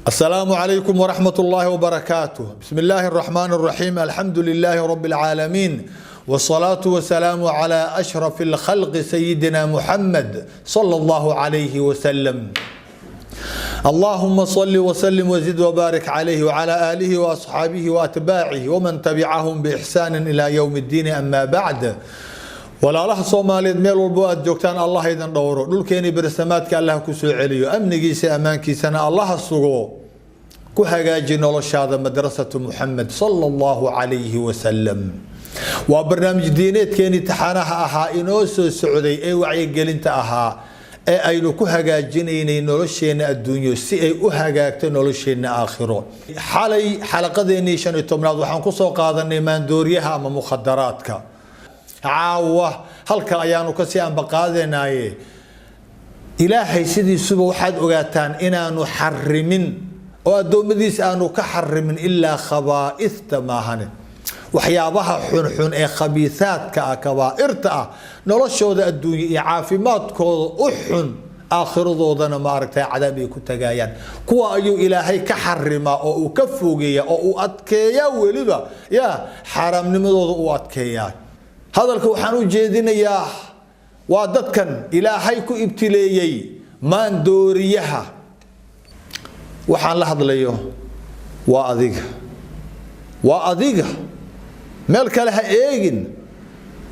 السلام عليكم ورحمة الله وبركاته. بسم الله الرحمن الرحيم. الحمد لله رب العالمين، والصلاة والسلام على أشرف الخلق سيدنا محمد صلى الله عليه وسلم. اللهم صل وسلم وزد وبارك عليه وعلى آله وأصحابه وأتباعه ومن تبعهم بإحسان إلى يوم الدين. أما بعد، walaalaha Soomaaliyeed meel walba aad joogtaan Allah idin dhowro, dhulkeeni bersamaadka Allah ku soo celiyo, amnigiisa amaankiisana Allah sugo, ku hagaaji noloshaada madrasatu Muhammad sallallahu alayhi wa sallam. waa barnaamij diineedkeeni taxanaha ahaa inoo soo socday ee wacyigelinta ahaa ee aynu ku hagaajinaynay nolosheena adduunyo si ay u hagaagto nolosheena aakhiro. xalay xalaqadeeni 15aad waxaan ku soo qaadanay maandooriyaha ama mukhadaraadka. caawa halka ayaanu ka sii anbaqaadeynaaye ilaahay sidiisuba waxaad ogaataan inaanu xarimin oo adoomadiis aanu ka xarimin ilaa khabaa'ithta maahan, waxyaabaha xunxun ee khabiisaadka ah, kabaa'irta ah, noloshooda adduunyo iyo caafimaadkooda u xun, aakhiradoodan ma aragtay cadaab ay ku tagayaan. kuwa ayuu ilaahay ka xarima oo uu ka fogeeya oo uu adkeeya, weliba xaraamnimadooda uu adkeeyaa. hadalka waxaan u jeedinayaa waa dadkan ilaahay ku ibtileeyay maandooriyaha. waxaan la hadlayo waa adiga, meel kale ha eegin.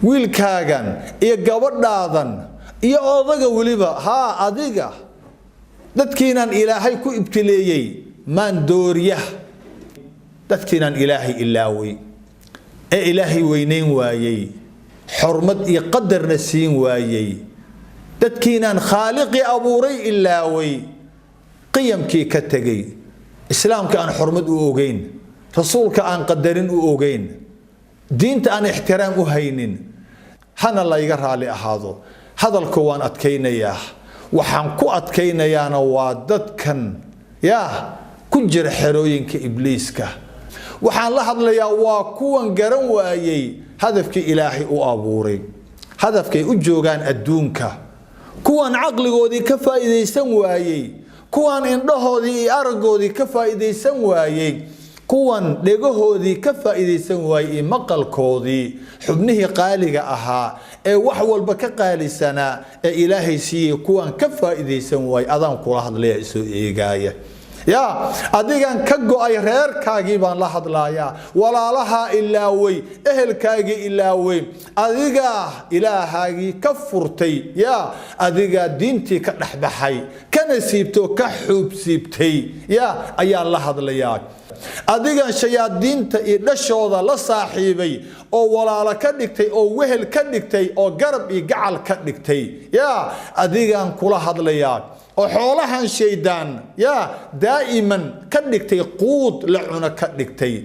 wiilkaagan iyo gabadhaadan iyo odaga weliba adiga, dadkiinan ilaahay ku ibtileeyay maandooriyaha, dadkiinan ilaahay ilaaway ee ilaahay weyneyn waayay, xurmad iyo qadarna siin waayay, dadkiinan khaaliqi abuuray ilaaway, qiyamkii ka tegay, islaamka aan xurmad u ogeyn, rasuulka aan qadarin u ogeyn, diinta aan ixtiraam u haynin. hana la iga raali ahaado, hadalku waan adkaynayaa. waxaan ku adkaynayaana waa dadkan ku jira xerooyinka ibliiska. waxaan la hadlayaa waa kuwan garan waayay hadafkii ilaahay u abuuray, hadafkay u joogaan adduunka, kuwan caqligoodii ka faa'iideysan waayay, kuwan indhahoodii iyo aragoodii ka faa'iideysan waayay, kuwan dhegahoodii ka faa'iideysan waayay, maqalkoodii, xubnihii qaaliga ahaa ee wax walba ka qaalisanaa ee ilaahay siiyay, kuwan ka faa'iideysan waayay. adaan kula hadlaya isoo eegaaya. adigan ka go'ay reerkaagii baan la hadlayaa, walaalaha ilaaway, ehelkaagii ilaaway, adiga ilaahaagii ka furtay, adiga diintii ka dhaxbaxay, kana siibto ka xuub siibtay, ayaan la hadlayaa. adigan shayaadiinta iyo dhashooda la saaxiibay oo walaalo ka dhigtay oo wehel ka dhigtay oo garab iyo gacal ka dhigtay, adigan kula hadlayaa. oo xoolahan shaydaan daa'iman ka dhigtay quud la cuno ka dhigtay,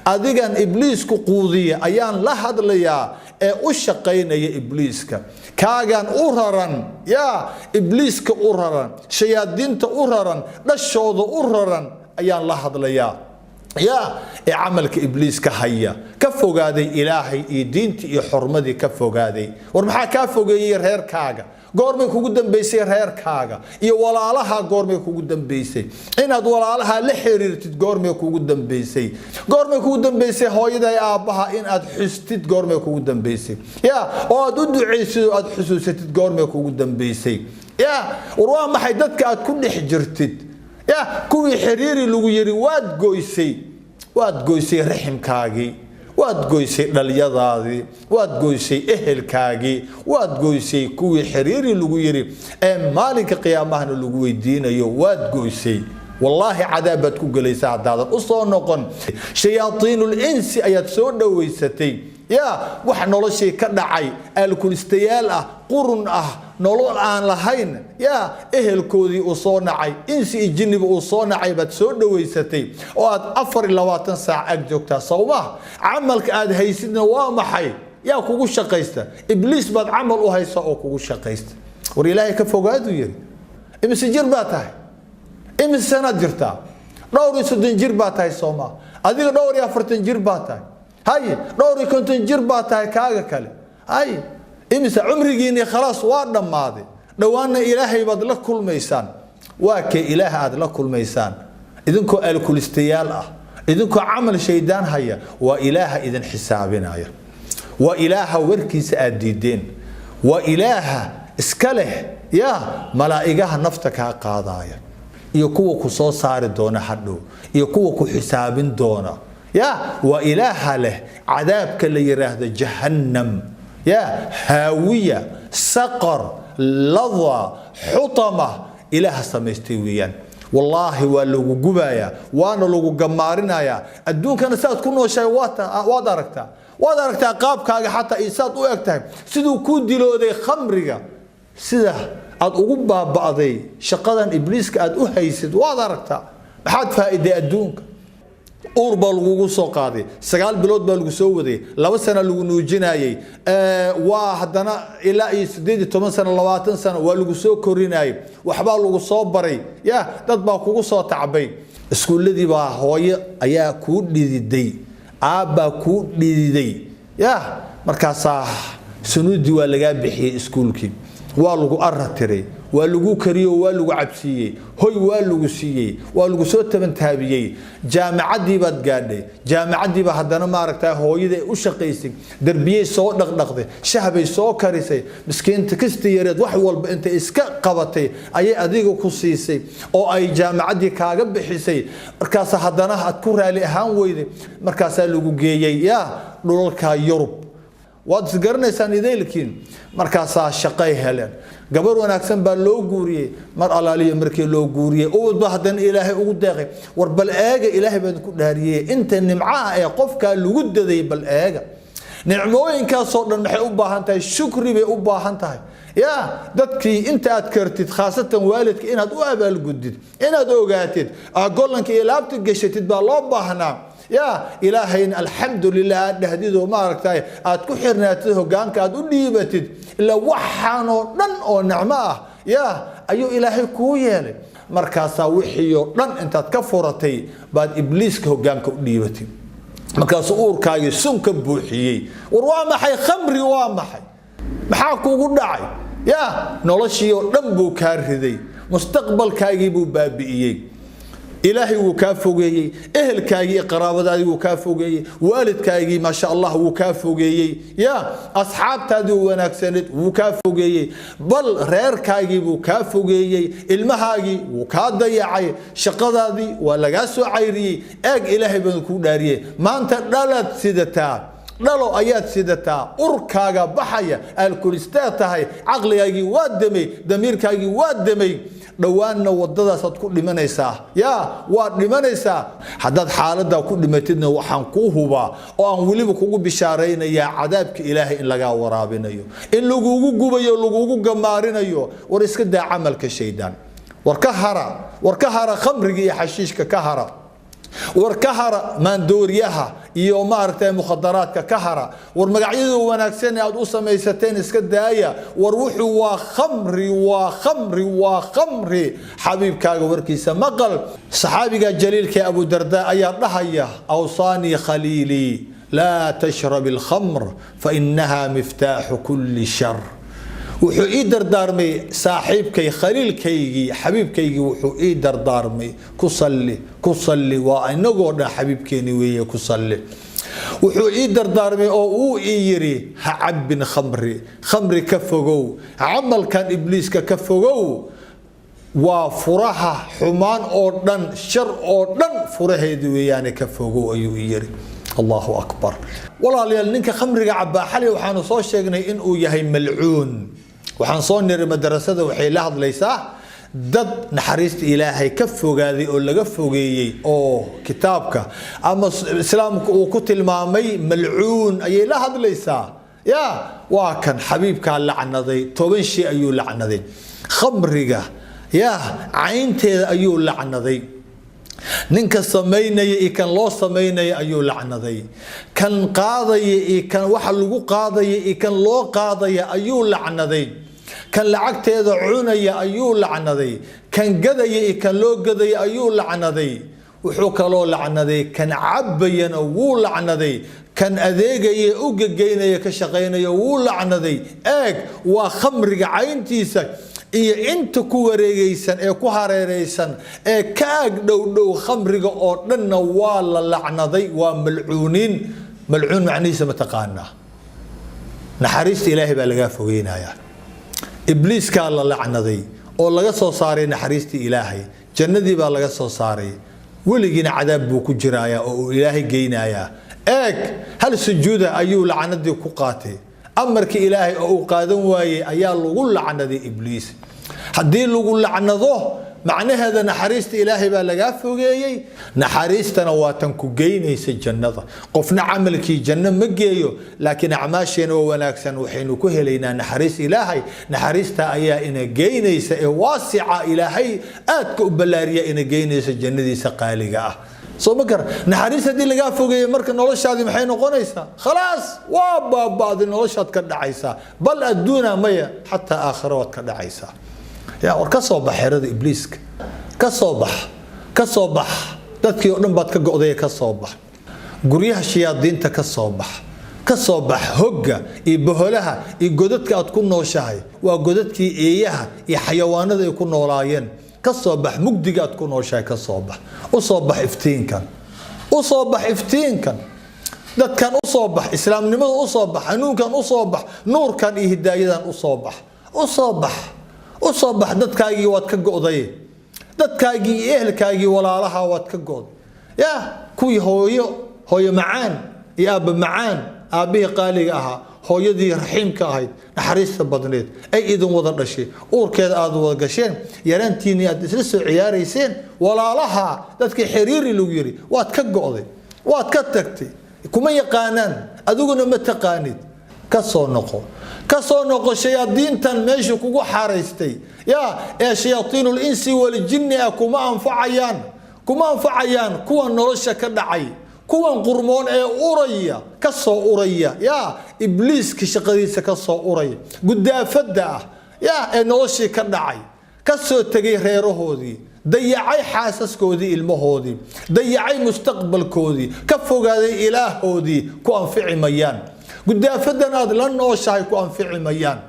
adigan ibliisku quudiya ayaan la hadlayaa ee u shaqaynaya ibliiska. kaagan u raran, ibliiska u raran, shayaadiinta u raran, dhashooda u raran ayaan la hadlayaa. ee camalka ibliiska haya, ka fogaaday ilaahay iyo diinta iyo xurmadii ka fogaaday. war maxaa kaa fogeeyay reerkaaga? goormay kugu dambeysay reerkaaga iyo walaalaha? goormay kugu dambeysay inaad walaalaha la xiriirtid? goormay kugu dambeysay? goormay kugu dambeysay hooyada iyo aabaha in aad xustid? goormay kugu dambeysay oo aad u duceysid oo aad xusuusatid? goormay kugu dambeysay? war waa maxay dadka aad ku dhex jirtid? kuwii xiriiri lagu yiri waad goysay raximkaagii, waad goysay dhalyadaadii, waad goysay ehelkaagii, waad goysay kuwii xiriiri lagu yiri ee maalinka qiyaamahana lagu weydiinayo, waad goysay. والله عذابت كجليس عذاب أصلا شياطين الإنس أيات سود ويستي وحنا نقول شيء كدعي الكوليستيال قرن نقول الآن لهين إهل كودي أصنعي إنس الجن بأصنعي بتسود ويستي وأد أفر اللواتن ساعة أجوكتا صومه عملك أد هيسنا وامحي كوكو شقيسته إبليس بعد عمل وهيسا كوكو شقيسته وريلاي كفوقادو يري إمس جرباته إمس سنة جرتا دوري سدين جرباته صومه أديك دوري أفرتن جرباته هاي دوري كنتن جرباته كاغا كله هاي إمس عمري جيني خلاص وارنا ماضي دوانا إلهي بدلك كل ميسان واكي إله أدلا كل ميسان إذنكو الكوليستيال إذنكو عمل شيطان هيا وإله إذن حسابنا هيا وإله وركيس أديدين وإله اسكله يا ملائكة نفتك قاضايا يكوى كسو صار دونا حدو يكوى كحساب دونا يا وإله له عذابك اللي يراه جهنم يا هاوية سقر لظى حطمة إله سميستويا والله ولو جبايا وانا لو جمارنايا الدون كان ساد كونه شيء وادركتا قابك حتى إنسان وقتها سيدو كودي لو ذي خمرجا سيده أد أوجبا بعضي شقدان إبليس كأد أهيسد وادركتا بحد فائدة الدون أوربا لوجو سوقادي سجال بلود بالجسودي لو سنة لو نوجيناي واحدنا إلى يسديد 8 سنة 20 سنة والجسو كوريناي وحبال لوجو صبري يا تطبع كوجو صوت عبي سكول الذي بقى هواي أيا كود دي أبا كود دي يا مركز سنودي ولا جاب بحي سكولكي والجو أرتري واللجو كريو واللجو عبسية هوي واللجو سية واللجو صوت من تابية جامعة دي بتقالي جامعة دي بهدنا ما ركتها هوي ده وشقيسي دربيه صوت نقدة شهبي صوت كريسي مسكين تكستي يرد وحول أنت إسكا قبتي أي أديكو كوسيسي أو أي جامعة دي كاجب بحسي مركز هدنا هتكون على هان ويد مركز اللجو جاي يا لولكا يوروب وادسقرنا سنة ذلكين مركز الشقي هلن قبل وناكسن باللو جوري مر الله لي أمريكي لو جوري أول بهدن إلهي أوداقي وربالآجة إلهي بنكون داريه أنت النمعاء يقفك الوجود ذي بالآجة نعموين كصورنا محي أباهنتها الشكري بأباهنتها يا دتكي أنت أذكرتد خاصة والدك إن هدو أبال جدد إن هدو قاتد أقول لك إلهي جشتد بالله باهنا يا إلهي الحمد لله نهديده ما ركتاي أتكحرنا تده جانك أدولي بتد إلا وحنا لن أو نعمة يا أيو إلهي كويل مركز وحيو لن أنت تكفرتي بعد إبليس كه جانك أدولي بتد مركز أور كاي سمك بوحيي وروما حي خمري وما حي محاكو قدعي يا نولشيو لنبو كارهدي مستقبل كايبو بابيي إلهي وكافوجي أهل كاجي قرابة هذه وكافوجي والد كاجي ما شاء الله وكافوجي يا أصحاب تادو وناكسنت وكافوجي بل رير كاجي وكافوجي المهاجي وكاديعي شقة هذه ولا جاسو عيري أج إلهي بنكون داريه ما أنت دلت سيدتا لالو آيات سيدتا أركاجا بحية الكوليستات هاي عقلي وادمي ضمير كاجي وادمي دوانا وددا صد كل منيسا يا واد منيسا حدد حالدا كل متدنا وحن كوهبا او ان وليبا كوغو بشارين يا عذابك الهي ان لغا ورابينيو ان لغوغو غوبيو لغوغو غمارينيو ور اسك دا عملك شيطان وركهرا خمرغي حشيشك كهرا وركهرا ماندوريها iyo maartay mukhadaraadka ka hara war magacyadu wanaagsan aad u sameeysateen iska daaya war wuxuu waa khamri xabiibkaaga warkiisa maqal saxaabiga jaliilka Abu Darda ayaa dhahaya awsani khalili la tashrab al-khamr fa innaha miftaahu kulli shar wuxuu ii dardaarmay saaxiibkay khaliilkaygii xabiibkaygii wuxuu ii dardaarmay ku salli waa inagoo dhan xabiibkeeni weeye ku salli wuxuu ii dardaarmay oo uu ii yiri ha cabin khamri ka fogow camalkan ibliiska ka fogow waa furaha xumaan oo dhan shar oo dhan furaheedu weeyaan ka fogow ayuu ii yiri الله أكبر والله لأنك خمر عبا حلي وحانو صو شيغني إن uu yahay malcuun waxaan soo niri madrasada waxay la hadlaysaa dad naxariista ilaahay ka fogaaday oo laga fogeeyay oo kitaabka ama islaamku uu ku tilmaamay malcuun ayay la hadlaysaa ya waa kan xabiibka lacnaday 10 shay ayuu lacnaday khamriga ya caynteeda ayuu lacnaday ninka sameynaya ee kan loo sameynaya ayuu lacnaday kan qaadaya ee kan waxa lagu qaadaya ee kan loo qaadaya ayuu lacnaday kan lacagteeda cunaya ayuu lacnaday kan gadaya ee kan loo gadaya ayuu lacnaday wuxuu kaloo lacnaday kan cabayana wuu lacnaday kan adeegaya u gegeynaya ka shaqeynaya wuu lacnaday eeg waa khamriga cayntiisa iyo inta ku wareegaysan ee ku hareeraysan ee ka ag dhow khamriga oo dhanna waa la lacnaday waa malcuuniin malcuun macnihiisa ma taqaanaa naxariista ilaahay baa laga fogeynayaa ibliiska la lacnaday oo laga soo saaray naxariista ilaahay jannadii baa laga soo saaray weligiina cadaab buu ku jiraaya oo ilaahay geynayaa eeg hal sujuuda ayuu lacnadii ku qaatay amarkii ilaahay oo uu qaadan waayay ayaa lagu lacnaday ibliis haddii lagu lacnado macnaheeda naxariista ilaahay baa laga fogeeyay naxariistana waa tan ku geynaysa jannada qofna amalkii janno ma geeyo laakiin acmaasheena oo wanaagsan waxaynu ku helaynaa naxariis ilaahay naxariista ayaa ina geynaysa ee waasica ilaahay aad ku balaariya ina geynaysa jannadiisa qaaliga ah soo ma gar naxariis hadii laga fogeeyay marka noloshaadi maxay noqonaysaa khalaas waa baabada noloshaad ka dhacaysa bal adduuna maya hatta aakhirad ka dhacaysa يا وركسو بحيرة إبليس كسو بح dadkii oo dhan baad ka go'day ka soo bax guryaha shayaadiinta ka soo bax hogga iyo boholaha iyo godadka aad ku nooshahay waa godadkii eeyaha iyo xayawaanada ay ku noolaayeen ka soo bax mugdiga aad ku nooshahay ka soo bax u soo bax iftiinkan dadkan u soo bax islaamnimada u soo bax hanuunkan u soo bax nuurkan iyo hidaayadan u soo bax dadkaagii waad ka go'day dadkaagii ehelkaagii walaalaha waad ka good ya kuwii hooyo macaan iyo aabba macaan aabbihi qaaliga ahaa hooyadii raxiimka ahayd naxariista badneed ay idin wada dhashay uurkeeda aad wada gasheen yaraantiinii aad isla soo ciyaarayseen walaalaha dadkii xiriiri lagu yiri waad ka go'day waad ka tagtay kuma yaqaanaan adiguna ma taqaanid ka soo noqo shayaadiintan meesha kugu xaraystay ya ee shayaatiinul insi wal jinni kuma anfacayaan kuwa nolosha ka dhacay kuwan qurmoon ee uraya ka soo uraya ya ibliiska shaqadiisa ka soo uraya gudaafada ya ee noloshii ka dhacay ka soo tagay reerahoodii dayacay xaasaskoodii ilmahoodii dayacay mustaqbalkoodii ka fogaaday ilaahoodii ku anfici mayaan gudaafadan aad la nooshahay ku anfici mayaan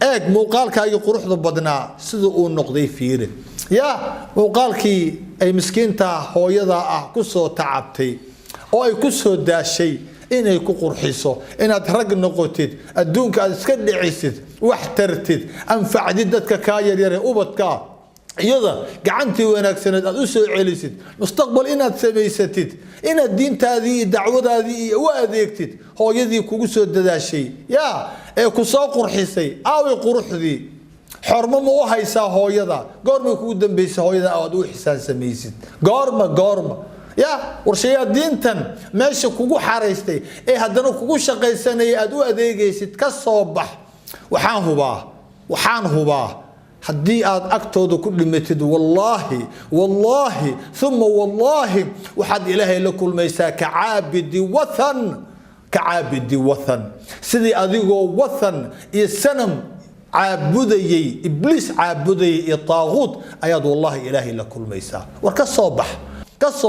eeg muuqaalkaaga quruxda badnaa sida uu noqday fiire ya muuqaalkii ay miskiinta hooyada ah ku soo tacabtay oo ay ku soo daashay inay ku qurxiso inaad rag noqotid adduunka aad iska dhicisid wax tartid anfacdid dadka ka yaryar ubadka iyada gacantii wanaagsaneed aad u soo celisid mustaqbal inaad samaysatid inaad diintaadii dacwadaadii u adeegtid hooyadii kugu soo dadaashay ya ee ku soo qurxisay aawi quruxdii xormo ma u haysaa hooyada goorma kugu dambeysay hooyada aad u xisaan samaysid goorma ya warshayaadiintan meesha kugu xaraystay ee haddana kugu shaqaysanay aad u adeegaysid ka soo bax waxaan hubaa haddii aad agtooda ku dhimatid wallahi thumma wallahi waxaad ilaahay la kulmaysaa kacaabidi wathan sidii adigoo wathan iyo sanam caabudayay ibliis caabudayay iyo taaguut ayaad wallahi ilaahay la kulmaysaa war ka soo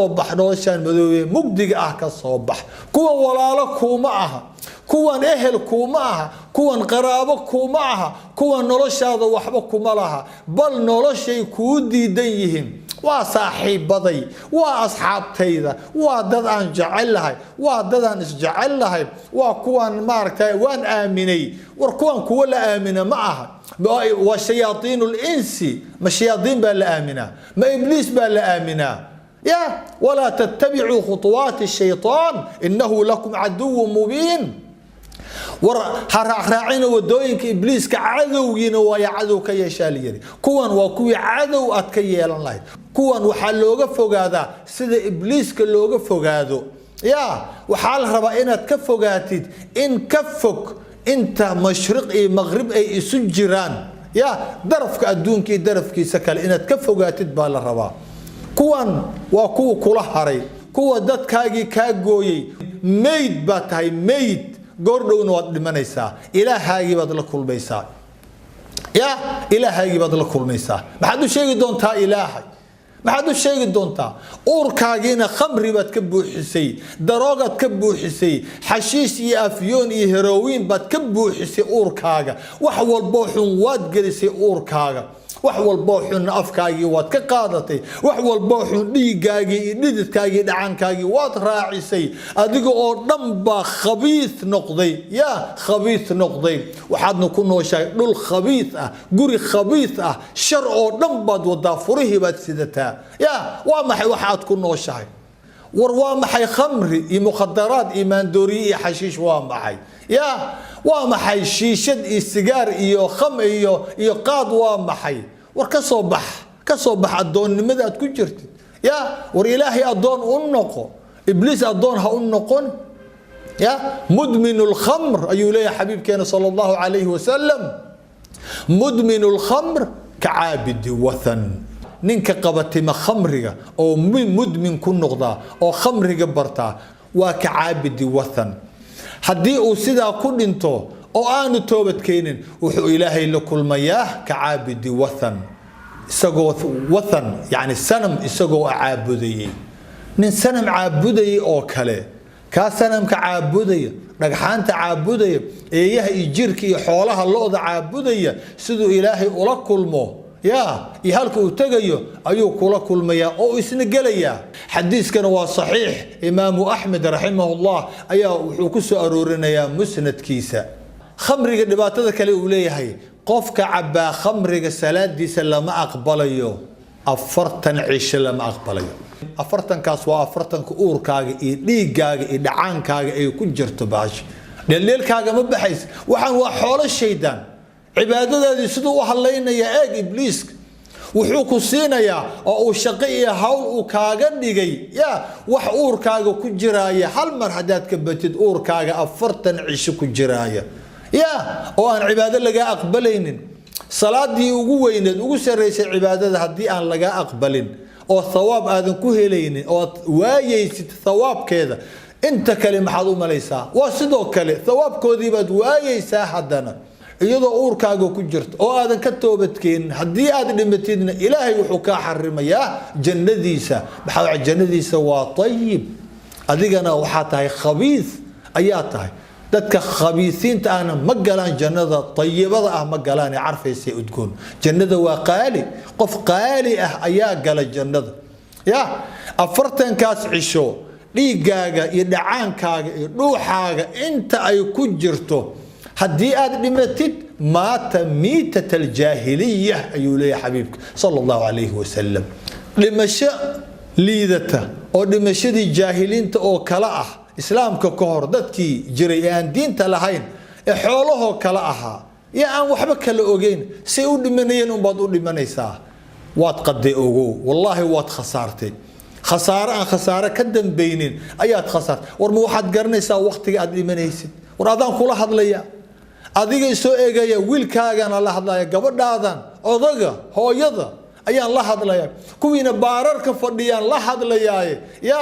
bax noloshaan madoobe mugdiga ah ka soo bax kuwan walaalo kuma aha kuwan ehel kuma aha kuwan qaraabo kuma aha kuwan noloshaada waxba kuma laha bal noloshay ku diidan yihiin waa saaxiibaday waa asxaabtayda waa dad aan jecelahay waa dad aan isjecelahay waa kuwan maartay waan aaminay war kuwan kuwa la aamina ma aha waa shayaatiinul insi ma shayaadiin baa la aamina ma ibliis baa la aamina يا ولا تتبعوا خطوات الشيطان إنه لكم عدو مبين راعين ودوينك إبليس كعدوين ويا عدو كي شاليري كوان وكوي عدو أتكي الله كوان وحلوغا فوقادا سيد إبليس كلوغا فوقادو يا وحال ربائنا تكفوقاتيد إن كفك انت مشرق اي مغرب اي سجران يا درفك أدونك درفك سكال إن تكفوقاتيد بالربا كوان وكو كلا هري كو ددكاغي كاغويي ميد باتاي ميد غوردون واد دمنيسا الهاغي باد لا كلميسا يا الهاغي باد لا كلميسا ما حدو شيغي دونتا الهي ما حد الشيء دونتا أوركاجينا خمري بتكبو حسي دراجة تكبو حسي حشيش أفيون هيروين بتكبو حسي أوركاجا وحول بوحون واد جلسي أوركاجا وحول بوحون أفكاجي واد كقادتي وحول بوحون ديجاجي ديدكاجي دعنكاجي واد راعيسي أديكو أردنبا خبيث نقضي يا خبيث نقضي وحد نكون شيء دول خبيث قري خبيث شر أردنبا ودافره بتسدتها يا وما واحد كنا شيء وروام حي خمري مخدرات إيمان دوري حشيش وام حي يا وام حي شيشد السجار إيو خم إيو قاد وام حي وكصبح الدون ماذا تكون جرت يا ورإلهي الدون أنقو إبليس الدون هأنقون يا مدمن الخمر أيها يا حبيب كان صلى الله عليه وسلم مدمن الخمر كعابد وثن ninka qabatima khamriga oo mudmin ku noqda oo khamriga barta waa ka caabidi wathan hadii uu sida ku dhinto oo aanu toobad keenin wuxuu ilaahay la kulmayaa ka caabidi wathan isagoo wathan yani sanam isagoo caabudayay nin sanam caabudayay oo kale ka sanamka caabudaya dhagxaanta caabudaya eeyaha iyo jirka iyo xoolaha looda caabudaya sidoo ilaahay ula kulmo يا يهلك وتجيو أيو كلا كل ميا أو إسنجليا حديث كان صحيح إمام أحمد رحمه الله أيا وحكسو أرورنا يا مسند كيسة خمر جدبات هذا كلي أوليه هي قفك عبا خمر السلاد دي سلام أقبليو أفرتن عيش لما أقبليو أفرتن كاسوا أفرتن كور كاج إدي كاج إدعان كاج أيو كجرت باش الليل كاج مبحث وحن وحول الشيطان عبادة سدوا وحلينا يا أج إبليس وحوك سينيا أو شقية هول وكاجنيجي يا وحور كاجو كجراية هل مرحدات كبتد أور كاجا أفرتن عيش كجراية يا وأن عبادة لقى أقبلين صلاة دي وجوين وجسر رئيس العبادة هدي أن لقى أقبلين أو الثواب هذا كهلين أو وايس الثواب كذا أنت كلمة حضوم ليس وصدق كلمة ثواب كذي بد وايس حدنا iyadoo uurkaaga ku jirto oo aadan ka toobadkeen hadii aad dhimatidna ilaahay wuxuu ka xarimayaa jannadiisa maxaa jannadiisa waa tayyib adigana waxa tahay khabiith ayaa tahay dadka khabiithiinta ana ma galaan jannada tayyibada ah ma galaan carfaysay udgoon jannada waa qaali qof qaali ah ayaa gala jannada ya afartan kaas cisho dhiigaaga iyo dhacaankaaga iyo dhuuxaaga inta ay ku jirto هدي آد لمتت مات ميتة الجاهلية أيها يا حبيبك صلى الله عليه وسلم لمشى ليدته أو لمشى دي جاهلين أو كلاء إسلام ككهر دتكي جريان دين تلاهين حوله كلاءها يا أن وحبك الأوجين سيود منين وبعض من يساه واتقد أوجو والله وات خسارتي خسارة كدم بينين أيات خسارة ورمو واحد قرن يسا وقت قد من يسد ورادان كل هذا ليا adiga soo eegaya wiilkaagana la hadlaya gabadhaadan odaga hooyada ayaan la hadlaya kuwiina baararka fadhiyaan la hadlayay ya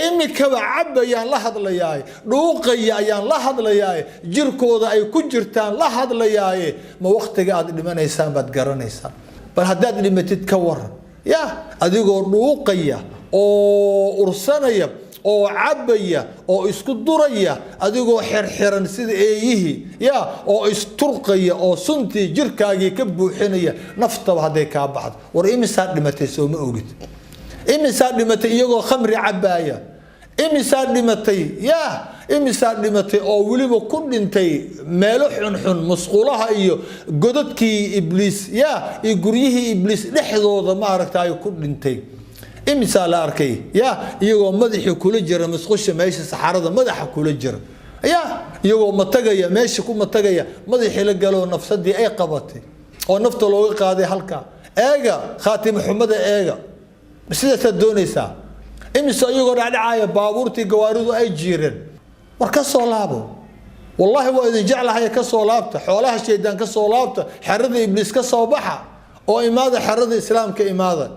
imika cabayaan la hadlayay dhuuqaya ayaan la hadlayay jirkooda ay ku jirtaan la hadlayay ma waqtiga aad dhimanaysaan baad garanaysaa bal hadaad dhimatid ka waran ya adigoo dhuuqaya oo ursanaya oo cabaya oo isku duraya adigoo xirxiran sida eeyihi ya oo isturqaya oo sunti jirkaagi ka buuxinaya naftaba haday ka baxdo war imisa dhimatay soo ma ogid imisa dhimatay iyagoo khamri cabaya imisa dhimatay ya imisa dhimatay oo waliba ku dhintay meelo xun masquulaha iyo godadkii ibliis ya iyo guryihii ibliis dhexdooda ma aragtay ku dhintay imisa la arkay ya iyagoo madaxii kula jira masqusha meesha saxarada madaxa kula jira ya iyagoo matagaya meesha ku matagaya madaxii la galo nafsadii ay qabatay oo nafta looga qaaday halka eega khaatim xumada eega sida doonaysa imisa iyagoo dhacay baabuurtii gawaaridu ay jiireen war ka soo laabo wallahi waa idin jeclahay ka soo laabta xoolaha sheedan ka soo laabta xarada ibliis ka soo baxa oo imaada xarada islaamka imaada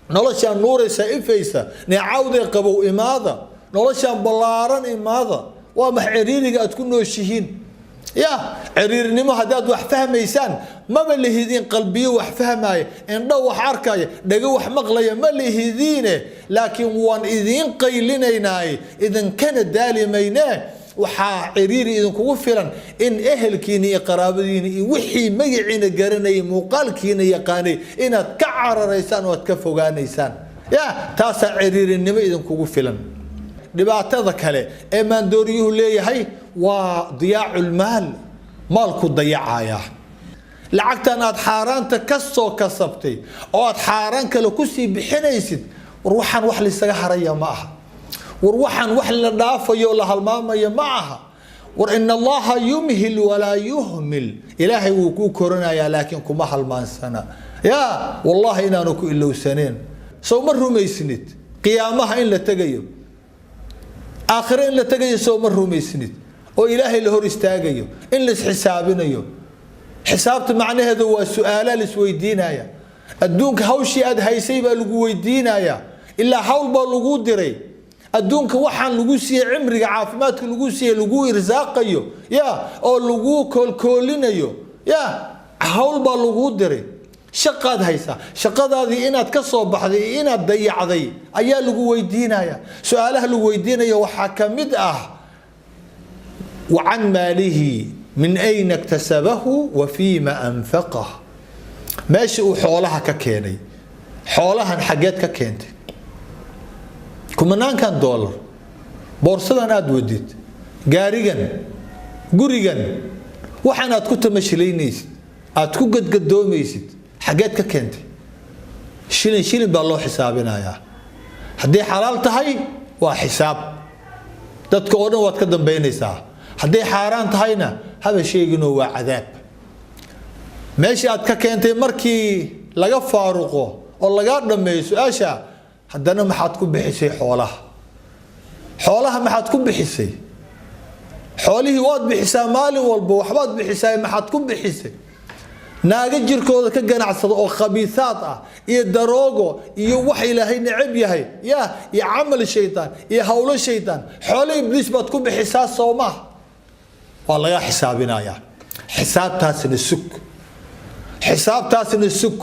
noloshaan nuuraysa ifaysa neecawday qabow imaada noloshaan ballaaran imaada waa maxiriiriga aad ku nooshihiin يا عرير نمو هداد وحفهم إيسان ما بلهذين قلبي وحفهماي إن دو وحركاي دقو وحمغلي ما لهذينه لكن وان إذين قيلينيناي إذن كان دالي ميناه وحا عرير إذن كوفرا إن أهلكيني قرابديني وحي مقعين قرني مقالكيني يقاني إن تكعر ريسان وتكفوغان إيسان يا تاسع عرير النمو إذن كوفرا dhibaatada kale ee maandooriyuhu leeyahay waa diyaacul maal maalku dayacaya lacagtan aad xaaraanta ka soo kasabtay oo aad xaaraan kale ku sii bixinaysid war waxan wax la isaga haraya ma aha war waxan wax la dhaafayo la halmaamayo ma aha war in allaha yumhil wala yuhmil ilaahay wuu ku koranaya laakiin kuma halmaansana ya wallahi inaanu ku ilowsaneen soo ma rumaysnid qiyaamaha in la tagayo آخر إن لا تجي سو مرة ميسند أو إلهي له رستاجيو إن لس حسابنا حسابت معنى هذا هو السؤال لسويدينا يا الدونك هوشي أد هيسيب لجويدينا يا إلا حول بالوجود دري الدونك وحن لجوسي عمري عافمات لجوسي لجو إرزاقيو يا أو لجو كلنا يا حول بالوجود دري شقاد هيسا شقاد هذه إنها تكسب بحذي إنها تضيع ذي أيا لجوا يدينا يا سؤاله لجوا يدينا يا وحكمت وعن ماله من أين اكتسبه وفيما أنفقه ماشي وحولها ككيني حولها حاجات ككينت كمنان كان دولار بورصة أدوديت جاريجن جوريجن وحنا كنت مشلينيس أتكون قد دوميسيت حاجات ككنت شيلين بالله حسابنا يا هدي حلال تهي وحساب تذكرون وتقدم بين ساعة هدي حرام تهينا هذا شيء إنه عذاب ماشي أتككنت مركي لقى فاروقه والله قاعد لما يسأشا هدنا ما حتكون بحسي حولها ما حتكون بحسي حوله واد بحساب مالي والبوحبات بحساب ما حتكون بحسي naaga jirkooda ka ganacsado oo khabiisaad ah iyo daroogo iyo wax ilaahay necab yahay iyo amal shaytaan iyo hawlo shaytaan xoolo iblis baad ku bixisaa sooma waa laga xisaabinaya xisaabtaasina suk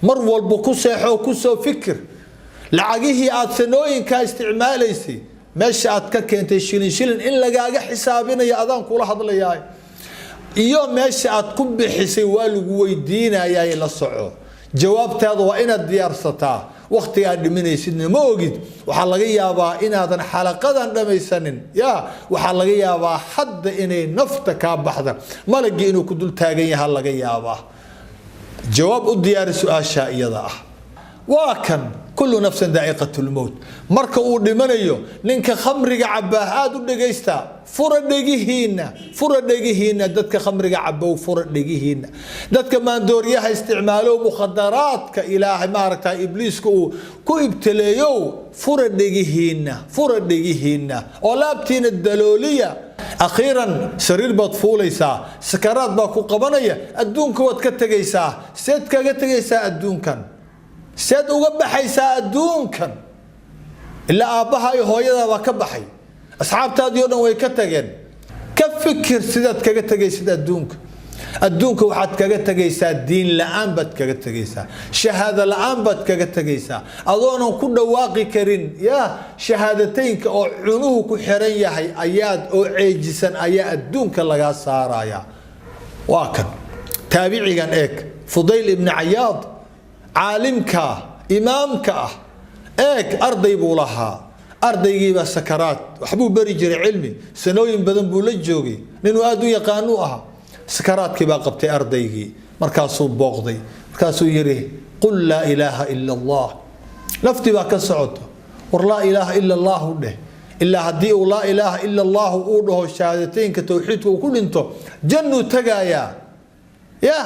mar walba ku seexo ku soo fikir lacagihii aad sanooyinka isticmaalaysay meesha aad ka keentay shilin in lagaaga xisaabinayo adaan kula hadlayaa iyo meesha aad ku bixisay waa lagu weydiinayaa la soco jawaabtaadu waa inaad diyaarsataa waqti aad dhimanaysidna ma ogid waxa laga yaabaa inaadan xalaqadan dhamaysanin waxa laga yaabaa hadda inay nafta ka baxda malagi inuu ku dul taagan yahay laga yaabaa jawaab u diyaari su'aasha iyada ah waa kan kullu nafsin da'iqatul maut marka uu dhimanayo ninka khamriga cabaa aad u dhageysta fura dhagihiina dadka khamriga cabaa fura dhagihiina dadka maandooriyaha isticmaalo mukhadaraadka ilaahay maaragta ibliiska uu ku ibtaleeyo fura dhagihiina oo laabtiina dalooliya akhiran sariir baad fuulaysaa sakaraad baa ku qabanaya adduunka waad ka tagaysaa seed kaga tagaysaa adduunkan سيد وقبحي سادون كان إلا أباها يهويدا وكبحي أصحاب تاديون ويكتجن كفكر سيدات كجتجي سيدات الدونك وحد كجتجي ساد دين لأن بد كجتجي سا شهادة لأن بد كجتجي سا أظن كل واقي كرين يا شهادتين أو عنوه كحرين يا هي أياد أو عجسا أياد الدونك اللي صار يا واكن تابعي كان إيك فضيل ابن عياض عالمك إمامك إيك أرضي بولها أرضي جيب السكرات وحبوب بريجر علمي سنوين بدن بولجوجي لأنه أدو يقانوها سكرات كبا قبتي أرضي جي مركاسو بوغضي مركاسو يري قل لا إله إلا الله لفتي باك السعود ولا إله إلا الله ده إلا هدي لا إله إلا الله وقوله الشهادتين كتوحيد وكل انتو جنو تقايا يا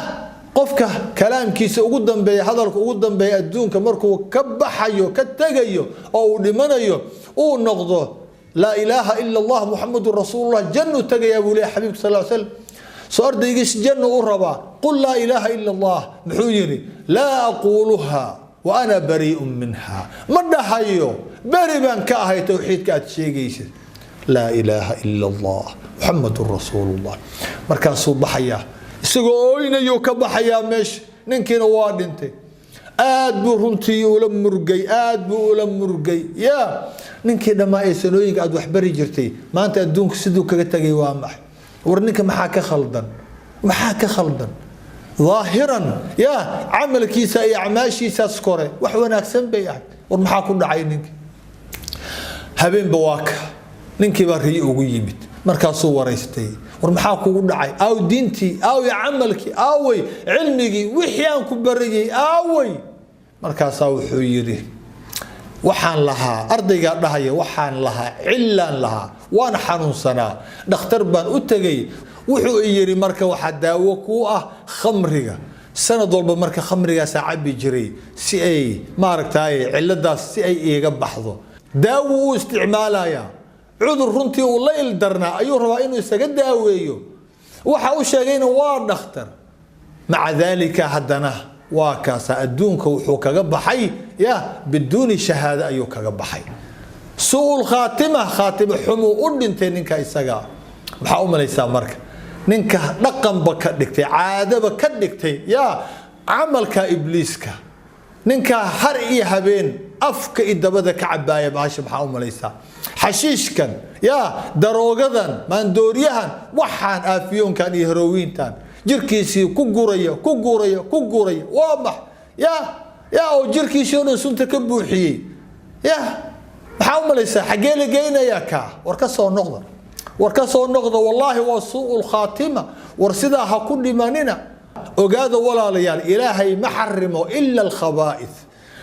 qofka kalaamkiisa ugu dambeeya hadalka ugu dambeeya adduunka markuu ka baxayo ka tagayo oo uu dhimanayo uu noqdo la ilaaha illa allah muhammadur rasuulullah jannu tagaya buu leeyahay xabiibka sallallahu alayhi wasallam soo ardaygiis jannu u raba qul la ilaaha illa allah muxuu yiri la aquluha wa ana bari'un minha ma dhahayo bari baan ka ahay tawxiidka aad sheegaysid لا إله إلا الله محمد رسول الله مركز بحيا سجوين يوكب حيا مش ننكر وادنتي آد برنتي ولا مرجي آد ولا مرجي يا ننكر ما يسنويك أد وحبري جرتي ما أنت أدونك سدوك كتجي وامح ورنك محاك خلدا محاك خلدا ظاهرا يا عملك يسا أعماشي ساسكوري وحونا أكسن بيعك ورمحاك كل عينك هبين بواك ننكي بري ويمت مركز وريستي ورمحاك كل عين أو دينتي أو عملك أو علمك وحيانك بري أو مركز وحيري وحان لها أرضي قادها وحان لها علا لها وانا حنون سنة نختار بان أتجي وحو يري مركا واحد داوكوه خمرية سنة ضرب مركا خمرية ساعات بيجري سي اي ماركتاي علداس سي اي ايغا بخدو داو استعمالها يا عذر رنتي والله الدرنا ايو ربا انو يسغا داويو waxa uu sheegayna waa dhakhtar maca dalika hadana waa kaasa adduunka wuxuu kaga baxay ya biduuni shahaada ayuu kaga baxay suul khatima xumu u dhintay ninka isaga waxa uu malaysaa marka ninka dhaqanba ka dhigtay caadaba ka dhigtay ya amalka ibliiska ninka har iyo habeen afka idabada ka cabaaya baasha waxa uu malaysaa xashiishkan ya daroogadan maandooriyahan waxaan aafiyoonkan iyo herowiintan jirkiisii ku guraya waaba ya oo jirkiisii oo sunta ka buuxiyay ya waxa uu malaysaa xagee la geynaya ka war ka soo noqdo wallahi waa suul khatima war sida ha ku dhimanina ogaada walaalayaal ilaahay ma xarimo illa al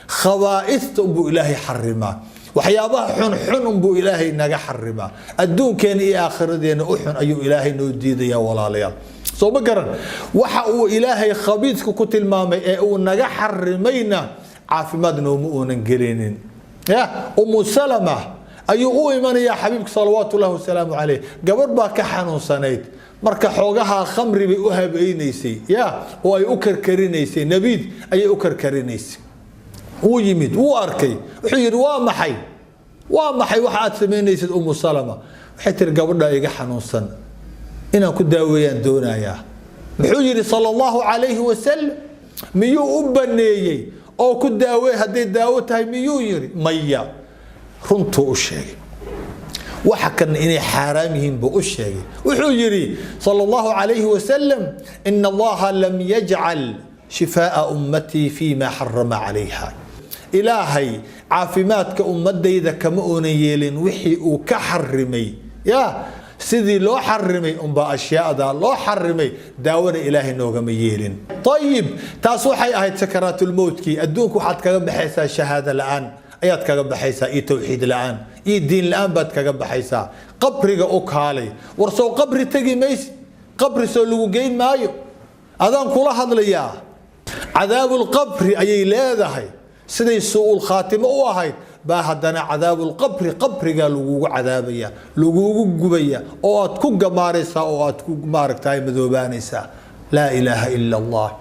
khabaa'ith bu ilaahay xarima waxyaabaha xun buu ilaahay naga xarima adduunkeena iyo aakhiradeenna u xun ayuu ilaahay noo diidaya walaalayaal soo ma garan waxa uu ilaahay khabiidku ku tilmaamay ee uu naga xarimayna caafimaadna uma uunan gelinin ya salama ayuu u imanaya xabiibka salawaatullaahi wasalaamu calayh gabar baa ka xanuunsanayd marka xoogaha khamri bay u habeeynaysay ya oo ay u karkarinaysay nabiid ayay u karkarinaysay uu yimid uu arkay wuxuu yiri waa maxay waxa aad sameynaysid salama waxay tir gabadha iga xanuunsan inaan ku daaweeyaan doonayaa wuxuu yiri sallallahu alayhi wasallam miyuu u baneeyay oo ku daawee haday daawo tahay miyuu yiri maya runtu u sheegay waxa kan inay xaraam yihiin buu u sheegay wuxuu yiri sallallahu alayhi wasallam inna allaha lam yaj'al shifaa ummati fima harrama alayha إلهي عافيماتك أمديدا كما أونيلين وحي وكحرمي يا سيدي لو حرمي أمبا أشياء دا لو حرمي داون إلهي نوغم ييلين طيب تاسوحي أهي سكرات الموت كي أدونك وحد كغب حيسا شهادة الآن آيات كغب حيسا إي توحيد الآن إي دين الآن بات كغب حيسا قبري أوكالي ورسو قبري تجي ميس قبري سولوغين مايو أذان كل هذا ليا عذاب القبر أي لا ذهي سيدي سوء الخاتمة واحد باهدنا عذاب القبر قال لوجو عذابية لوجو جبية أو أتكون جمارسة أو أتكون جمارك تاي مذوبانسة لا إله إلا الله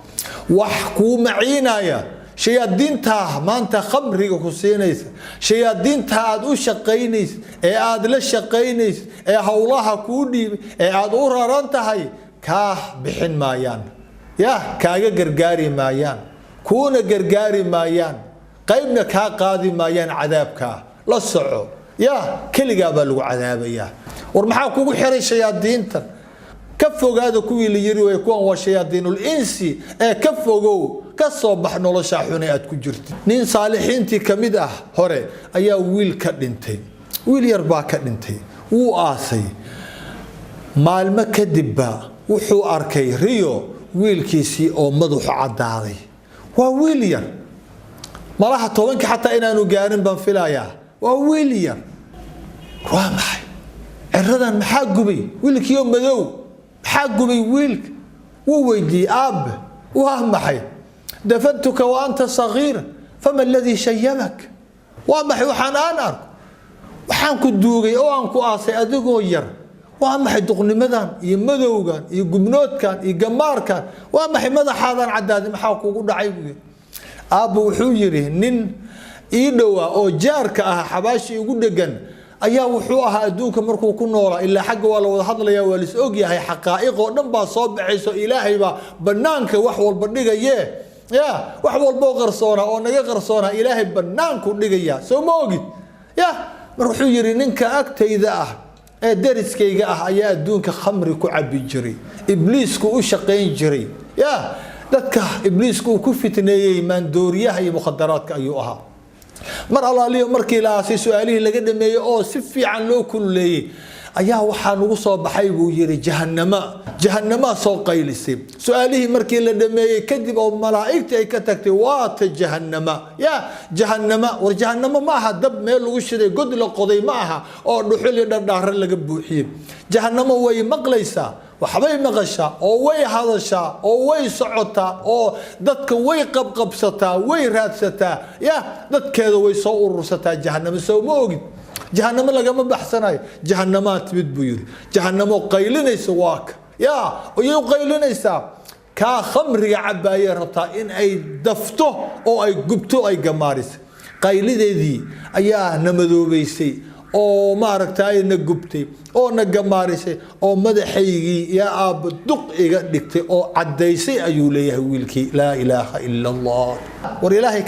وحكوا معينا يا شيادين تاه ما أنت خمري وحسينيس شيادين تاه أدو شقينيس أد لا شقينيس هولها كودي أد أورانت هاي كاه بحن مايان يا كاجا جرجاري مايان كون جرجاري مايان قيبنا كا قاضي مايان عذابك لا صعو يا كل قابل عذاب يا ورمحا كوغو خيري شياطين كفوغ هذا كوي اللي يري ويكون هو شياطين الانسي كفوغو كسو بخ نولشا خونيات ku jirtay nin saalixiintii kamid ah hore ayaa wiil ka dhintay wiil yar baa ka dhintay uu aasay maalmo kadib wuxuu arkay riyo wiilkiisii oo madaxu cadaaday waa wiil yar malaha tobanka xataa inaanu gaarin baan filayaa waa wiil yar waa maxay ciradan maxaa gubay wiilkiyo madow maxaa gubay wiilka wuu weydii aab waa maxay dafantuka wa anta saghir fama alladhi shayyabak waa maxay waxaan arko waxaan ku duugay oo aan ku aasay adigoo yar waa maxay duqnimadan iyo madowgan iyo gubnoodkan iyo gamaarkan waa maxay madaxaadan cadaad maxaa kugu dhacay buu aab wuxuu yiri nin ii dhawaa oo jaarka ah xabaashi ugu dhagan ayaa wuxuu ahaa adduunka markuu ku noolaa ilaa xagga waa la wada hadlayaa waa lis og yahay xaqaa'iq oo dhan baa soo baxayso ilaahay baa banaanka wax walba dhigayee ya wax walba oo qarsoona oo naga qarsoona ilaahay banaanku dhigaya soo ma ogid ya mar wuxuu yiri ninka agtayda ah ee dariskayga ah ayaa adduunka khamri ku cabi jiray ibliisku u shaqeyn jiray ya dadka ibliisku ku fitneeyay maandooriyaha iyo mukhadaraadka ayuu ahaa mar allaaliyo markii la aasay su'aalihii laga dhameeyay oo si fiican loo kululeeyay ayaa waxaa nagu soo baxay buu yiri jahannama soo qaylisay su'aalihii markii la dhameeyay kadib oo malaa'ikta ay ka tagtay waata jahannama ya jahannama war jahannama ma aha dab meel lagu shiday god la qoday ma aha oo dhuxul iyo dhardhaar laga buuxiyay jahannama way maqlaysaa waxbay maqashaa oo way hadashaa oo way socotaa oo dadka way qabqabsataa way raadsataa ya dadkeeda way soo urursataa jahannama soo ma ogid jahannama lagama baxsanayo jahannama timid buu yiri jahannamo qaylinaysa waaka ya oo qaylinaysa ka khamriga cabaayay rabtaa in ay dafto oo ay gubto ay gamaaris qaylideedii ayaa namadoobaysay oo maaragtay na gubtay oo na gamaarisay oo madaxaygii ya aab duq iga dhigtay oo cadaysay ayuu leeyahay wiilkii la ilaaha illa allah war ilaahay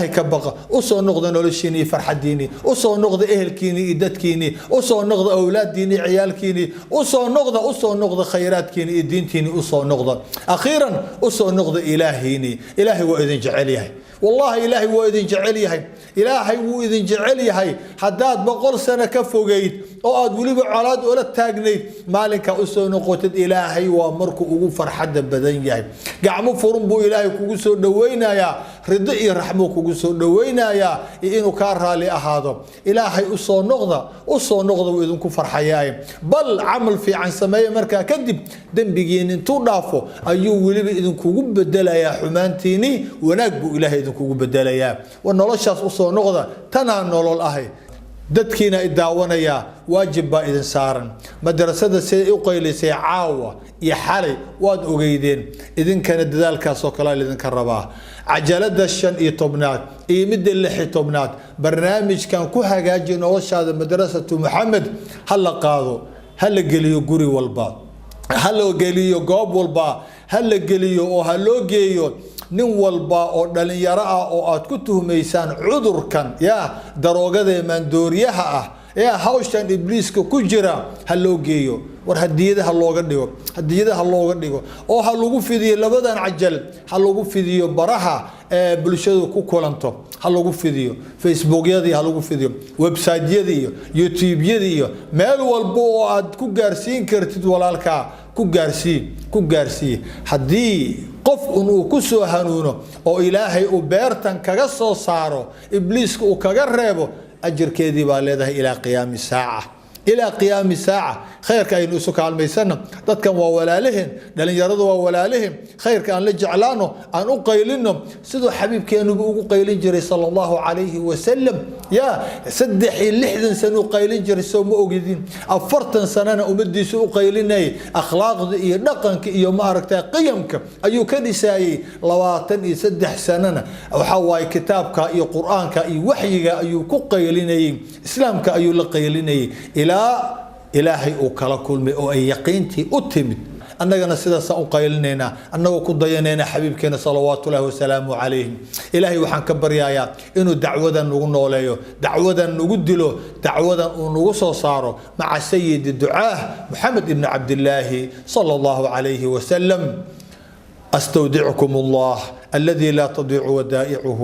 ka baqa u soo noqdo noloshiini farxadiini u soo noqdo ehelkiini iyo dadkiini u soo noqdo awlaadiini ciyaalkiini u soo noqdo khayraadkiini iyo diintiini u soo noqdo akhiran u soo noqdo ilaahiini ilaahay waa idin jecel yahay والله إلهي وإذن جعل يهي إلهي وإذن جعل يهي حداد بقول سنة كفوقيت أو أدولي بعلاد ولا تاقنيت مالك أسون قوتد إلهي ومركو أغفر حد بدن يهي قعمو فرنبو إلهي كوكسو دوينا يا ردئي رحمو كوكسو دوينا يا إنو كارها لأهادو إلهي أسون نغضة وإذن كفر حياي بل عمل في عن سمايا مركا كدب دنبقين انتو نافو أيو ولي إذن كوكو بدلا يا حمانتيني وناقبو إلهي إذن كوكو بدلايا ونولشاس أسو نغضة تنا نولول أهي dadkiina idaawanaya waajib baa idin saaran madrasada si u qaylisay caawa iyo xalay waad ogeydeen idinkana dadaalkaas oo kala idin ka rabaa cajalada 15aad iyo mid 16aad barnaamijkan ku hagaajin noloshaada madrasatu Muhammad hal qaado hal geliyo guri walba hal geliyo goob walba hal geliyo oo hal geeyo nin walba oo dhalinyaro ah oo aad ku tuhmaysaan cudurkan ya daroogada maandooriyaha ah ya hawshan ibliiska ku jira hal loo geeyo war hadiyadaha looga dhigo oo hal lagu fidiyo labadan cajal hal lagu fidiyo baraha bulshadu ku kulanto hal lagu fidiyo facebookyada hal lagu fidiyo website-yada iyo youtube-yada iyo meel walba oo aad ku gaarsiin kartid walaalka ku gaarsii hadii qof uu ku soo hanuuno oo ilaahay uu beertan kaga soo saaro ibliiska uu kaga reebo ajirkeedii baa leedahay ilaa qiyaami saaca khayrka aynu isu kaalmaysana dadkan waa walaalehen dhalinyaradu waa walaalehen khayrka aan la jeclaano aan u qaylino sidoo xabiibkeenu ugu qaylin jiray sallallahu alayhi wa sallam ya 60 sano qaylin jiray soo ma ogidin 40 sanana umadiisu u qaylinay akhlaaqda iyo dhaqanka iyo maaragtay qiyamka ayuu ka dhisayay 23 sanana waxa waay kitaabka iyo quraanka iyo waxyiga ayuu ku qaylinay islaamka ayuu la qaylinay إلهي وكلا كل ما أو يقينتي أتمد أننا سيدا سأقيلنا أنه كضينا حبيبنا صلوات الله وسلامه عليه إلهي وحن كبر يا إنه دعوة نقول له دعوة نقول له دعوة نقص صاره مع سيد الدعاء محمد بن عبد الله صلى الله عليه وسلم أستودعكم الله الذي لا تضيع ودائعه.